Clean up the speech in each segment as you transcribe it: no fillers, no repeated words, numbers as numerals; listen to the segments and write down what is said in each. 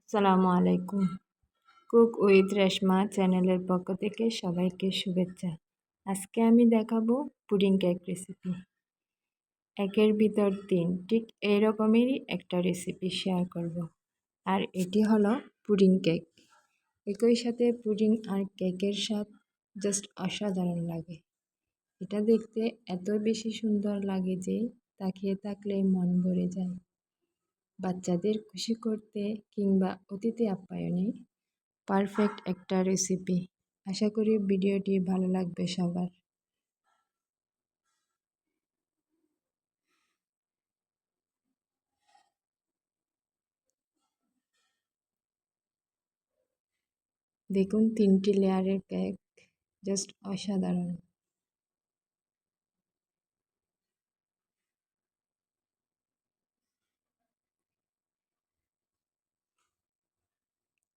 সালামু আলাইকুম। Cook with Reshma চ্যানেলের পক্ষ থেকে সবাইকে শুভেচ্ছা। আজকে আমি দেখাবো পুডিং কেক রেসিপি। একের ভিতর ৩ ঠিক এরকমেরই একটা রেসিপি শেয়ার করব। আর এটি হলো পুডিং কেক। একই সাথে পুডিং আর কেকের স্বাদ জাস্ট অসাধারণ লাগে। এটা দেখতে এত বেশি সুন্দর লাগে যে তাকিয়ে থাকলে মন ভরে যায়। বাচ্চাদের খুশি করতে কিংবা অতিথি আপ্যায়নে পারফেক্ট একটা রেসিপি। আশা করি ভিডিওটি ভালো লাগবে সবার। দেখুন ৩টি লেয়ারের কেক, জাস্ট অসাধারণ।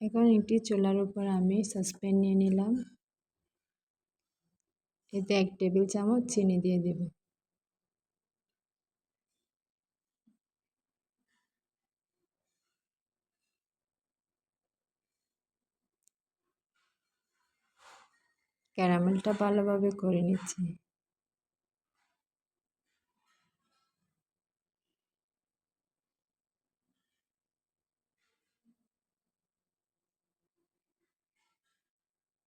এখন একটি চুলার উপর আমি সসপ্যান নিয়ে নিলাম। এতে ১ টেবিল চামচ চিনি দিয়ে দেব। ক্যারামেলটা ভালোভাবে করে নিচ্ছি।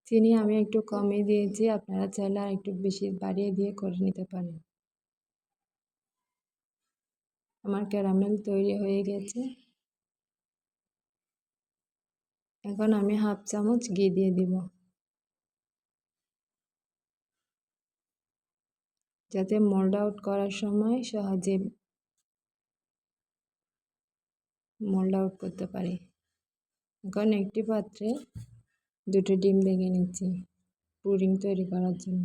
চিনি আমি একটু কমই দিয়েছি, আপনারা চাইলে আর একটু বেশি বাড়িয়ে দিয়ে করে নিতে পারেন। আমার ক্যারামেল তৈরি হয়ে গেছে। এখন আমি 1/2 চামচ ঘি দিয়ে দিব, যাতে মোল্ড আউট করার সময় সহজে মোল্ড আউট করতে পারি। এখন একটি পাত্রে 2টি ডিম ভেঙে নিচ্ছি পুডিং তৈরি করার জন্য।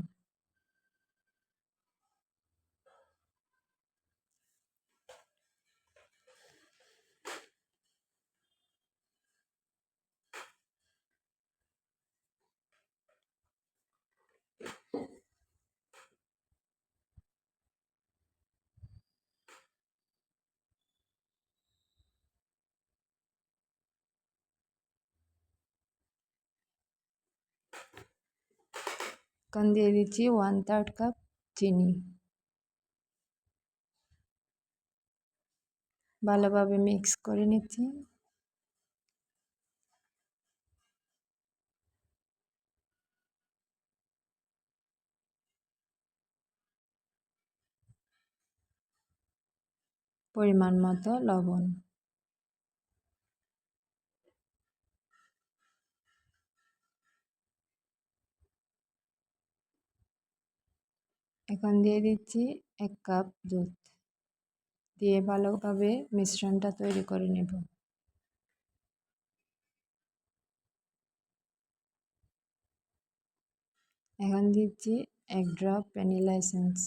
এখন দিয়ে দিচ্ছি 1/3 কাপ চিনি। ভালোভাবে মিক্স করে নিচ্ছি। পরিমাণ মতো লবণ। এখন দিয়ে দিচ্ছি 1 কাপ দুধ। দিয়ে ভালোভাবে মিশ্রণটা তৈরি করে নেব। এখন দিচ্ছি 1 ড্রপ ভ্যানিলা এসেন্স।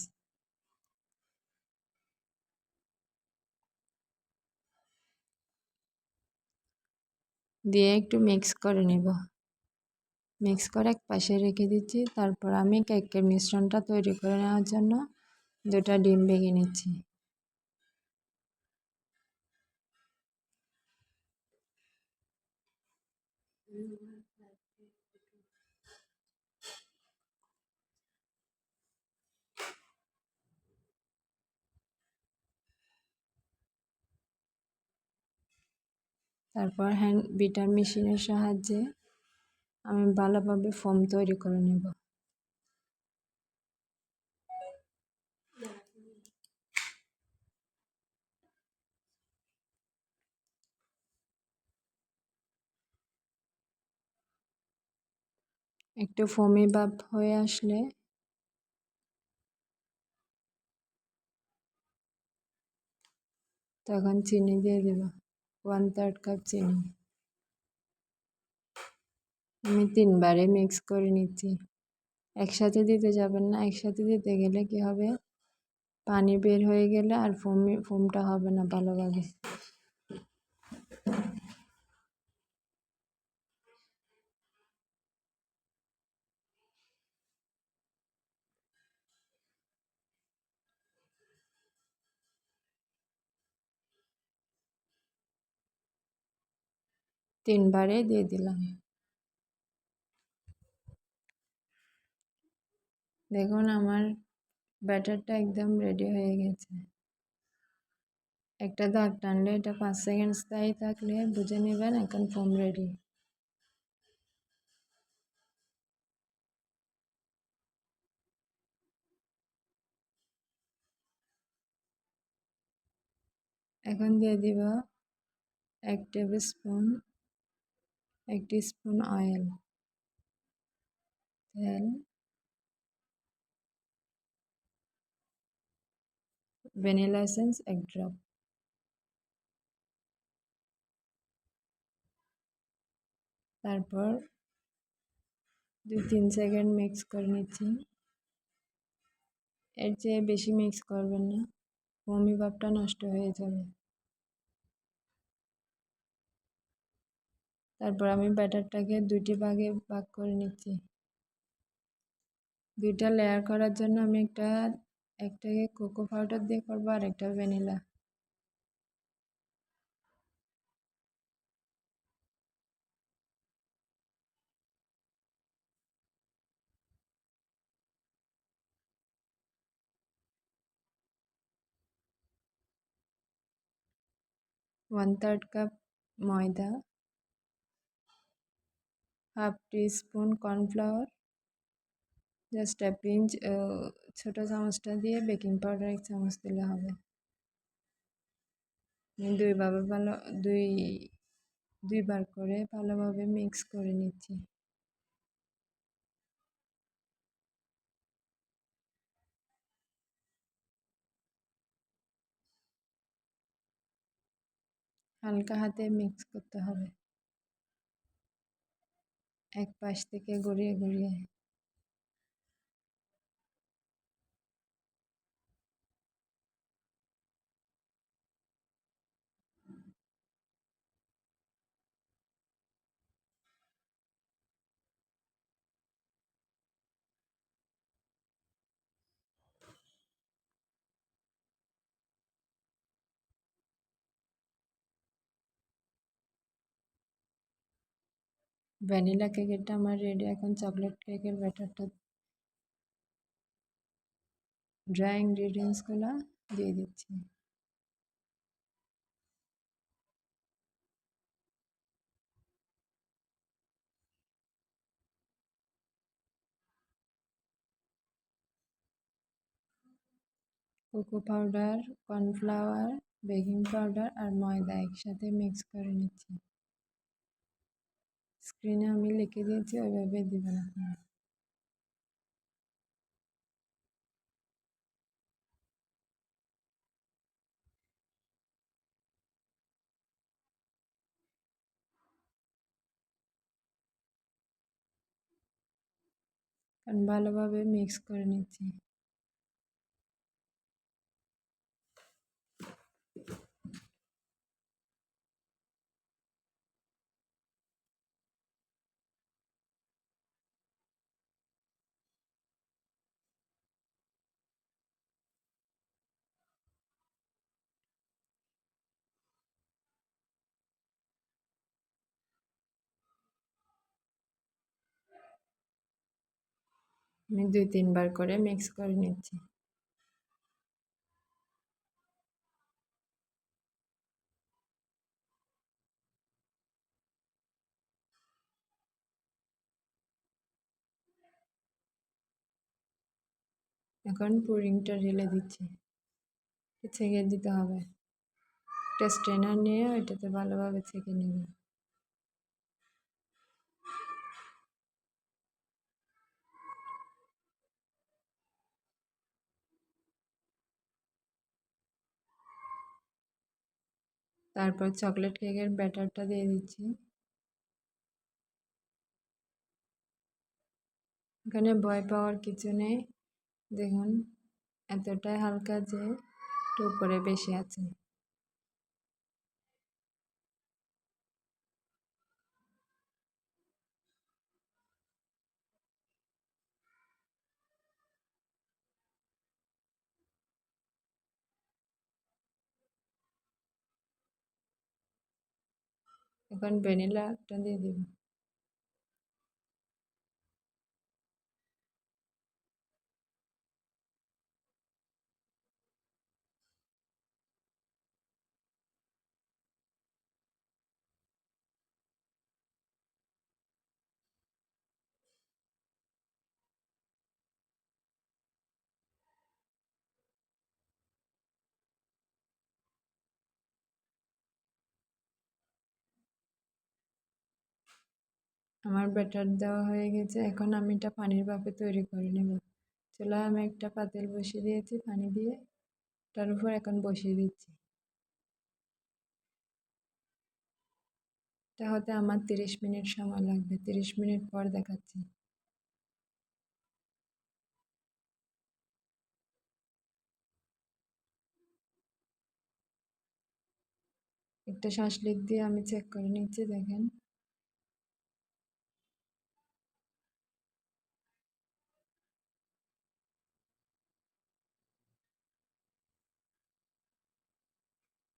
দিয়ে একটু মিক্স করে নেব। মিক্স করে এক পাশে রেখে দিচ্ছি। তারপর আমি কেকের মিশ্রণটা তৈরি করে নেওয়ার জন্য 2টা ডিম ভেঙে নিচ্ছি। তারপর হ্যান্ড বিটার মেশিনের সাহায্যে আমি ভালোভাবে ফোম তৈরি করে নেব। একটু ফোমি ভাব হয়ে আসলে তখন চিনি দিয়ে দেব, 1/3 কাপ চিনি। আমি 3 বারে মিক্স করে নিচ্ছি। একসাথে দিতে যাবেন না, একসাথে দিতে গেলে কি হবে, পানি বের হয়ে গেলে আর ফোমটা হবে না ভালোভাবে। 3 বারে দিয়ে দিলাম। দেখুন আমার ব্যাটারটা একদম রেডি হয়ে গেছে। একটা দাগ টানলে এটা 5 সেকেন্ড স্থায়ী থাকলে বুঝে নেবেন এখন ফোম রেডি। এখন দিয়ে দিব 1 টেবিল স্পুন 1 টিস্পুন অয়েল তেল, ভ্যানিলা এসেন্স 1 ড্রপ। তারপর 2-3 সেকেন্ড মিক্স করে নিচ্ছি। এর চেয়ে বেশি মিক্স করবেন না, ফোমি ভাবটা নষ্ট হয়ে যাবে। তারপর আমি ব্যাটারটাকে 2টি ভাগে ভাগ করে নিচ্ছি। 2টা লেয়ার করার জন্য আমি একটাকে কোকো পাউডার দিয়ে করবো আর একটা ভ্যানিলা। ওয়ান থার্ড কাপ ময়দা, হাফ টি স্পুন কর্নফ্লাওয়ার, জাস্ট 1 পিঞ্চ ছোট চামচটা দিয়ে বেকিং পাউডার 1 চামচ দিলে হবে। দুইবার করে ভালোভাবে মিক্স করে নিচ্ছি। হালকা হাতে মিক্স করতে হবে, এক পাশ থেকে গড়িয়ে গড়িয়ে। ভ্যানিলা কেকেরটা আমার রেডি। এখন চকলেট কেকের ব্যাটারটা ড্রাই ইনগ্রিডিয়েন্টসগুলো দিয়ে দিচ্ছি। Cocoa powder, cornflour, baking powder আর ময়দা একসাথে মিক্স করে নিচ্ছি। স্ক্রিনে আমি লিখে দিয়েছি, ওইভাবে দিবেন আপনারা। কারণ ভালোভাবে মিক্স করে নিচ্ছি। আমি 2-3 বার করে মিক্স করে নিচ্ছি। এখন পুডিংটা ঢেলে দিচ্ছি, ছেঁকে দিতে হবে। একটা স্ট্রেনার নিয়ে ওইটাতে ভালোভাবে ছেঁকে নেবেন। তারপর চকলেট কেকের ব্যাটারটা দিয়ে দিচ্ছি। এখানে ভয় পাওয়ার কিছু নেই, দেখুন এতটাই হালকা যে একটু উপরে বেশি আছে। এখন ভ্যানিলাটা দিয়ে দিব। আমার ব্যাটার দেওয়া হয়ে গেছে, এখন আমি এটা পানির ভাপে তৈরি করে নেব। চুলায় আমি একটা পাতিল বসিয়ে দিয়েছি পানি দিয়ে, তার উপর এখন বসিয়ে দিচ্ছি। এটা হতে আমার 30 মিনিট সময় লাগবে। 30 মিনিট পর দেখাচ্ছি। একটা শাঁসলিক দিয়ে আমি চেক করে নিচ্ছি, দেখেন।